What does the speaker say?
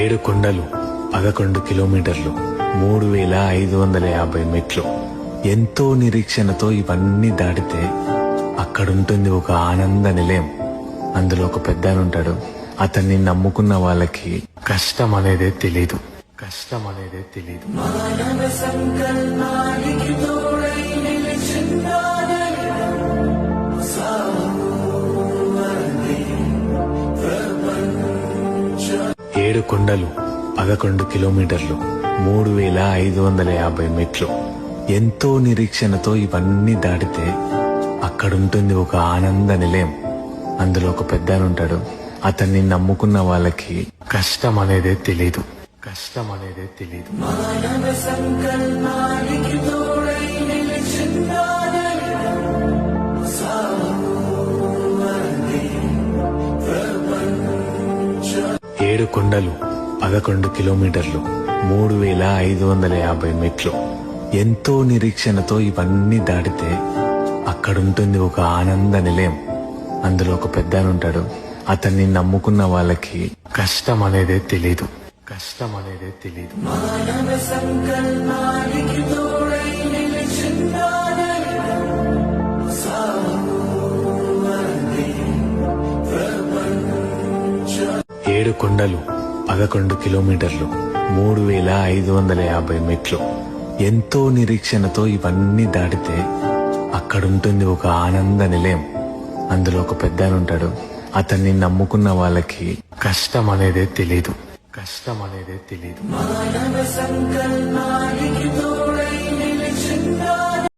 7 కొండలు 11 కిలోమీటర్లు 3550 మెట్లు. ఎంతో నిరీక్షణతో ఇవన్నీ దాటితే అక్కడుంటుంది ఒక ఆనంద నిలయం. అందులో ఒక పెద్దాయన ఉంటాడు. అతన్ని నమ్ముకున్న వాళ్ళకి కష్టం అనేదే తెలీదు. మానవ సంకల్పానికి తోడై నిలిచిన ఏడు కొండలు 11 కిలోమీటర్లు 3550 మెట్లు. ఎంతో నిరీక్షణతో ఇవన్నీ దాటితే అక్కడుంటుంది ఒక ఆనంద నిలయం. అందులో ఒక పెద్దాయన ఉంటాడు. అతన్ని నమ్ముకున్న వాళ్ళకి కష్టం అనేదే తెలీదు. మానవ సంకల్పానికి తోడై నిలిచిన 7 కొండలు 11 కిలోమీటర్లు 3550 మెట్లు. ఎంతో నిరీక్షణతో ఇవన్నీ దాటితే అక్కడుంటుంది ఒక ఆనంద నిలయం. అందులో ఒక పెద్దాయన ఉంటాడు. అతన్ని నమ్ముకున్న వాళ్ళకి కష్టం అనేదే తెలీదు. మానవ సంకల్పానికి తోడై నిలిచిన 7 కొండలు 11 కిలోమీటర్లు 3550 మెట్లు. ఎంతో నిరీక్షణతో ఇవన్నీ దాటితే అక్కడుంటుంది ఒక ఆనంద నిలయం. అందులో ఒక పెద్దాయన ఉంటాడు. అతన్ని నమ్ముకున్న వాళ్ళకి కష్టం అనేదే తెలీదు. మానవ సంకల్పానికి